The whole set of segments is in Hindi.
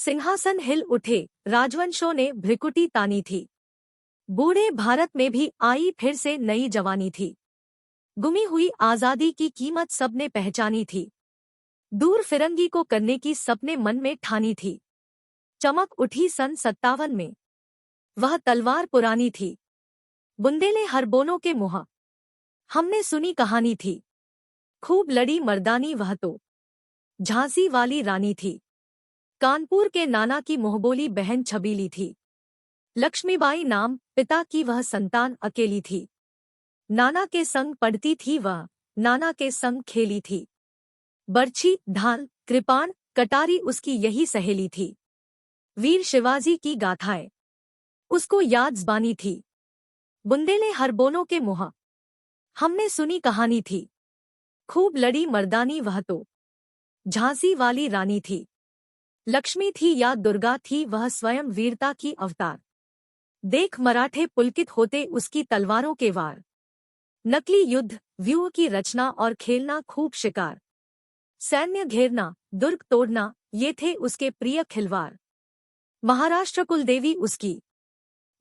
सिंहासन हिल उठे, राजवंशों ने भ्रिकुटी तानी थी। बूढ़े भारत में भी आई फिर से नई जवानी थी। गुमी हुई आजादी की कीमत सबने पहचानी थी। दूर फिरंगी को करने की सबने मन में ठानी थी। चमक उठी सन 57 में, वह तलवार पुरानी थी। बुंदेले हरबोलों के मुँह, हमने सुनी कहानी थी। खूब लड़ी मर्दानी वह तो झांसी वाली रानी थी। कानपुर के नाना की मोहबोली बहन छबीली थी। लक्ष्मीबाई नाम पिता की वह संतान अकेली थी। नाना के संग पढ़ती थी वह, नाना के संग खेली थी। बर्छी, ढाल, कृपाण, कटारी उसकी यही सहेली थी। वीर शिवाजी की गाथाएं उसको याद ज़बानी थी। बुंदेले हरबोलों के मुँह, हमने सुनी कहानी थी। खूब लड़ी मर्दानी वह तो झांसी वाली रानी थी। लक्ष्मी थी या दुर्गा थी वह स्वयं वीरता की अवतार। देख मराठे पुलकित होते उसकी तलवारों के वार। नकली युद्ध, व्यूह की रचना और खेलना खूब शिकार। सैन्य घेरना, दुर्ग तोड़ना, ये थे उसके प्रिय खिलवाड़। महाराष्ट्र कुलदेवी उसकी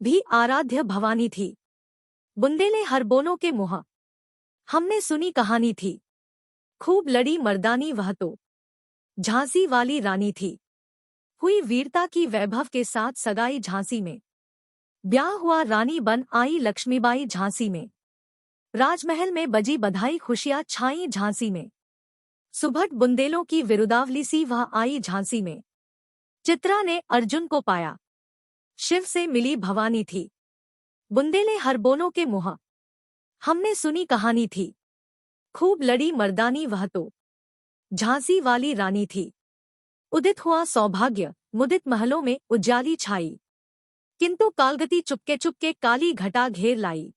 भी आराध्य भवानी थी। बुंदेले हरबोलों के मुँह, हमने सुनी कहानी थी। खूब लड़ी मर्दानी वह तो झांसी वाली रानी थी। हुई वीरता की वैभव के साथ सगाई झांसी में। ब्याह हुआ रानी बन आई लक्ष्मीबाई झांसी में। राजमहल में बजी बधाई, खुशियां छाई झांसी में। सुभट बुंदेलों की विरुदावली सी वह आई झांसी में। चित्रा ने अर्जुन को पाया, शिव से मिली भवानी थी। बुंदेले हरबोलों के मुँह, हमने सुनी कहानी थी। खूब लड़ी मर्दानी वह तो झांसी वाली रानी थी। उदित हुआ सौभाग्य, मुदित महलों में उज्जाली छाई। किंतु कालगति चुपके चुपके काली घटा घेर लाई।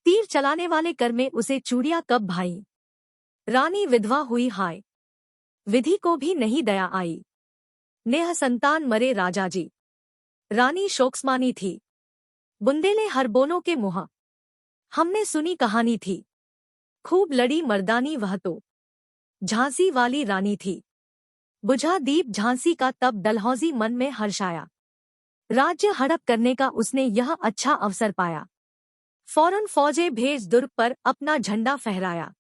तीर चलाने वाले कर में उसे चूड़ियां कब भाई। रानी विधवा हुई हाय, विधि को भी नहीं दया आई। नेह संतान मरे राजाजी, रानी शोकस्मानी थी। बुंदेले हरबोलों के मुँह, हमने सुनी कहानी थी। खूब लड़ी मर्दानी वह तो झांसी वाली रानी थी। बुझा दीप झांसी का तब डलहौजी मन में हर्षाया। राज्य हड़प करने का उसने यह अच्छा अवसर पाया। फौरन फौजें भेज दुर्ग पर अपना झंडा फहराया।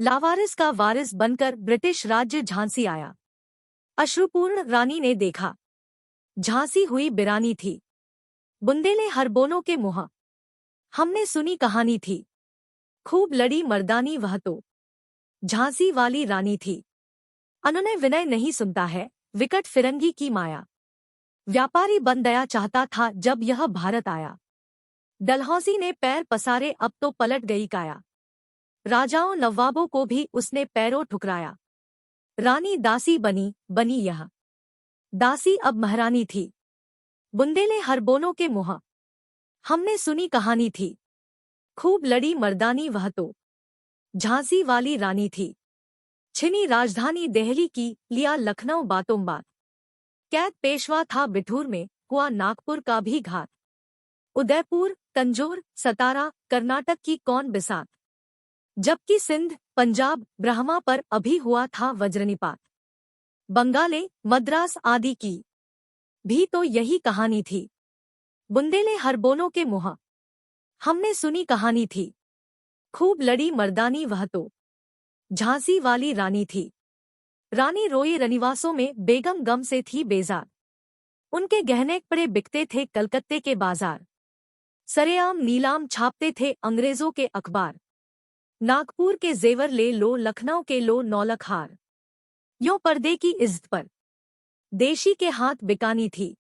लावारिस का वारिस बनकर ब्रिटिश राज्य झांसी आया। अश्रुपूर्ण रानी ने देखा, झांसी हुई बिरानी थी। बुंदेले हरबोलों के मुँह, हमने सुनी कहानी थी। खूब लड़ी मर्दानी वह तो झांसी वाली रानी थी। अनुनय विनय नहीं सुनता है, विकट फिरंगी की माया। व्यापारी बन दया चाहता था जब यह भारत आया। डलहौजी ने पैर पसारे, अब तो पलट गई काया। राजाओं नवाबों को भी उसने पैरों ठुकराया। रानी दासी बनी, बनी यह दासी अब महारानी थी। बुंदेले हरबोलों के मुँह, हमने सुनी कहानी थी। खूब लड़ी मर्दानी वह तो झांसी वाली रानी थी। छिनी राजधानी दिल्ली की, लिया लखनऊ बातों बात। कैद पेशवा था बिठूर में, हुआ नागपुर का भी घात। उदयपुर, तंजौर, सतारा, कर्नाटक की कौन बिसात। जबकि सिंध, पंजाब, ब्रह्मा पर अभी हुआ था वज्रनिपात। बंगाले, मद्रास आदि की भी तो यही कहानी थी। बुंदेले हरबोलों के मुँह, हमने सुनी कहानी थी। खूब लड़ी मर्दानी वह तो झांसी वाली रानी थी। रानी रोए रनिवासों में, बेगम गम से थी बेजार। उनके गहने कपड़े बिकते थे कलकत्ते के बाजार। सरेआम नीलाम छापते थे अंग्रेजों के अखबार। नागपुर के जेवर ले लो, लखनऊ के लो नौलख हार। यों पर्दे की इज्जत पर देशी के हाथ बिकानी थी।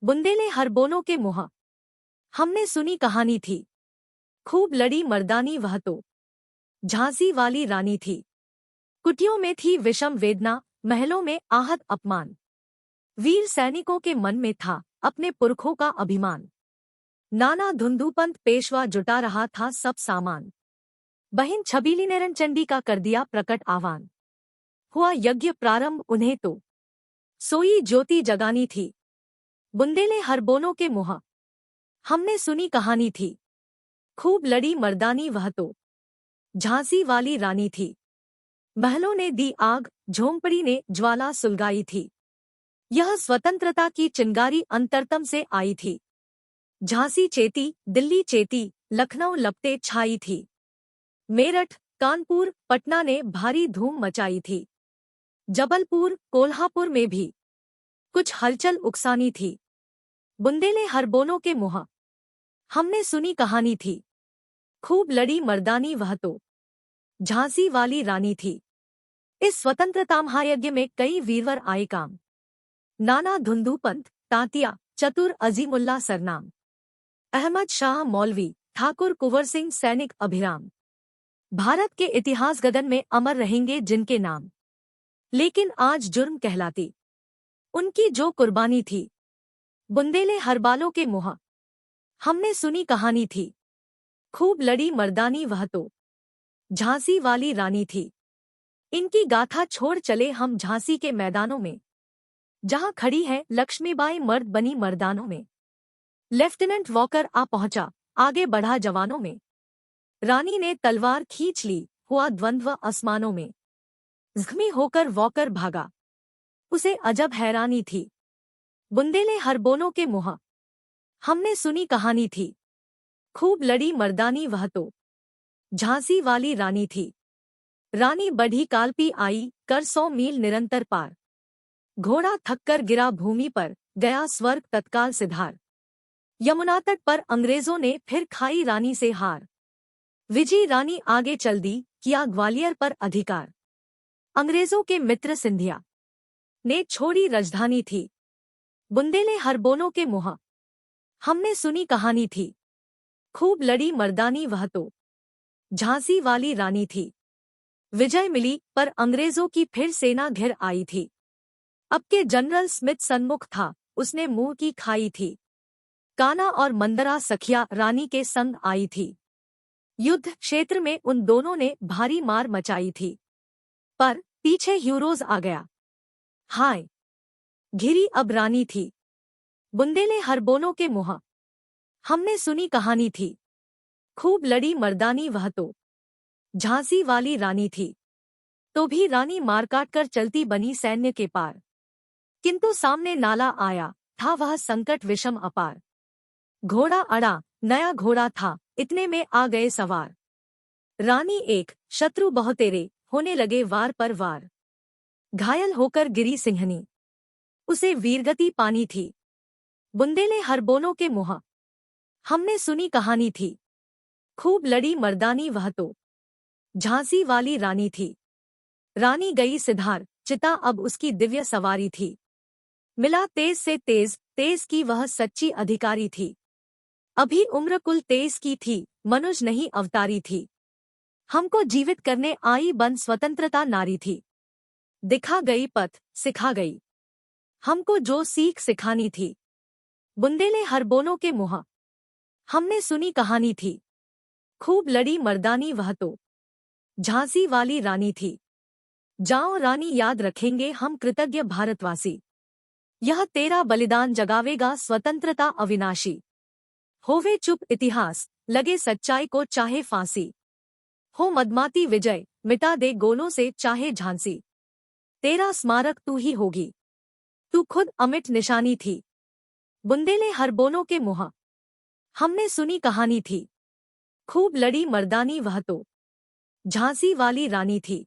बुंदेले हरबोलों के मुँह, हमने सुनी कहानी थी। खूब लड़ी मर्दानी वह तो झांसी वाली रानी थी। कुटियों में थी विषम वेदना, महलों में आहत अपमान। वीर सैनिकों के मन में था अपने पुरखों का अभिमान। नाना धुंधुपंत पेशवा जुटा रहा था सब सामान। बहन छबीली ने रणचंडी का कर दिया प्रकट आह्वान। हुआ यज्ञ प्रारंभ उन्हें तो सोई ज्योति जगानी थी। बुंदेले हरबोलों के मुँह, हमने सुनी कहानी थी। खूब लड़ी मर्दानी वह तो झांसी वाली रानी थी। महलों ने दी आग, झोंपड़ी ने ज्वाला सुलगाई थी। यह स्वतंत्रता की चिंगारी अंतरतम से आई थी। झांसी चेती, दिल्ली चेती, लखनऊ लपटे छाई थी। मेरठ, कानपुर, पटना ने भारी धूम मचाई थी। जबलपुर, कोल्हापुर में भी कुछ हलचल उकसानी थी। बुंदेले हरबोलों के मुँह हमने सुनी कहानी थी। खूब लड़ी मर्दानी वह तो झांसी वाली रानी थी। इस स्वतंत्रता महायज्ञ में कई वीरवर आए काम। नाना धुंधुपंत, तांतिया, चतुर अजीमुल्ला सरनाम, अहमद शाह मौलवी, ठाकुर कुंवर सिंह सैनिक अभिराम। भारत के इतिहास गगन में अमर रहेंगे जिनके नाम। लेकिन आज जुर्म कहलाती उनकी जो कुर्बानी थी। बुंदेले हरबालों के मुँह हमने सुनी कहानी थी। खूब लड़ी मर्दानी वह तो झांसी वाली रानी थी। इनकी गाथा छोड़ चले हम झांसी के मैदानों में, जहां खड़ी है लक्ष्मीबाई मर्द बनी मर्दानों में। लेफ्टिनेंट वॉकर आ पहुंचा, आगे बढ़ा जवानों में। रानी ने तलवार खींच ली, हुआ द्वंद्व आसमानों में। जख्मी होकर वॉकर भागा, उसे अजब हैरानी थी। बुंदेले हरबोलों के मुँह हमने सुनी कहानी थी। खूब लड़ी मर्दानी वह तो झांसी वाली रानी थी। रानी बढ़ी कालपी आई, कर 100 मील निरंतर पार। घोड़ा थककर गिरा भूमि पर, गया स्वर्ग तत्काल सिधार। यमुना तट पर अंग्रेजों ने फिर खाई रानी से हार। विजयी रानी आगे चल दी, किया ग्वालियर पर अधिकार। अंग्रेजों के मित्र सिंधिया ने छोड़ी राजधानी थी। बुंदेले हरबोलों के मुँह हमने सुनी कहानी थी। खूब लड़ी मर्दानी वह तो झांसी वाली रानी थी। विजय मिली पर अंग्रेजों की फिर सेना घिर आई थी। अब के जनरल स्मिथ सन्मुख था, उसने मुंह की खाई थी। काना और मंदरा सखिया रानी के संग आई थी। युद्ध क्षेत्र में उन दोनों ने भारी मार मचाई थी। पर पीछे ह्यूरोज आ गया। हाय, घिरी अब रानी थी। बुंदेले हरबोलों के मुँह हमने सुनी कहानी थी। खूब लड़ी मर्दानी वह तो झांसी वाली रानी थी। तो भी रानी मार काट कर चलती बनी सैन्य के पार। किंतु सामने नाला आया, था वह संकट विषम अपार। घोड़ा अड़ा, नया घोड़ा था, इतने में आ गए सवार। रानी एक, शत्रु बहुतेरे, होने लगे वार पर वार। घायल होकर गिरी सिंहनी, उसे वीरगति पानी थी। बुंदेले हरबोलों के मुँह हमने सुनी कहानी थी। खूब लड़ी मर्दानी वह तो झांसी वाली रानी थी। रानी गई सिधार, चिता अब उसकी दिव्य सवारी थी। मिला तेज से तेज, तेज की वह सच्ची अधिकारी थी। अभी उम्र कुल 23 की थी, मनुज नहीं अवतारी थी। हमको जीवित करने आई बन स्वतंत्रता नारी थी। दिखा गई पथ, सिखा गई हमको जो सीख सिखानी थी। बुंदेले हरबोलों के मुँह हमने सुनी कहानी थी। खूब लड़ी मर्दानी वह तो झांसी वाली रानी थी। जाओ रानी, याद रखेंगे हम कृतज्ञ भारतवासी। यह तेरा बलिदान जगावेगा स्वतंत्रता अविनाशी। होवे चुप इतिहास, लगे सच्चाई को चाहे फांसी। हो मदमाती विजय, मिटा दे गोलों से चाहे झांसी। तेरा स्मारक तू ही होगी, तू खुद अमिट निशानी थी। बुंदेले हरबोलों के मुँह हमने सुनी कहानी थी। खूब लड़ी मर्दानी वह तो झांसी वाली रानी थी।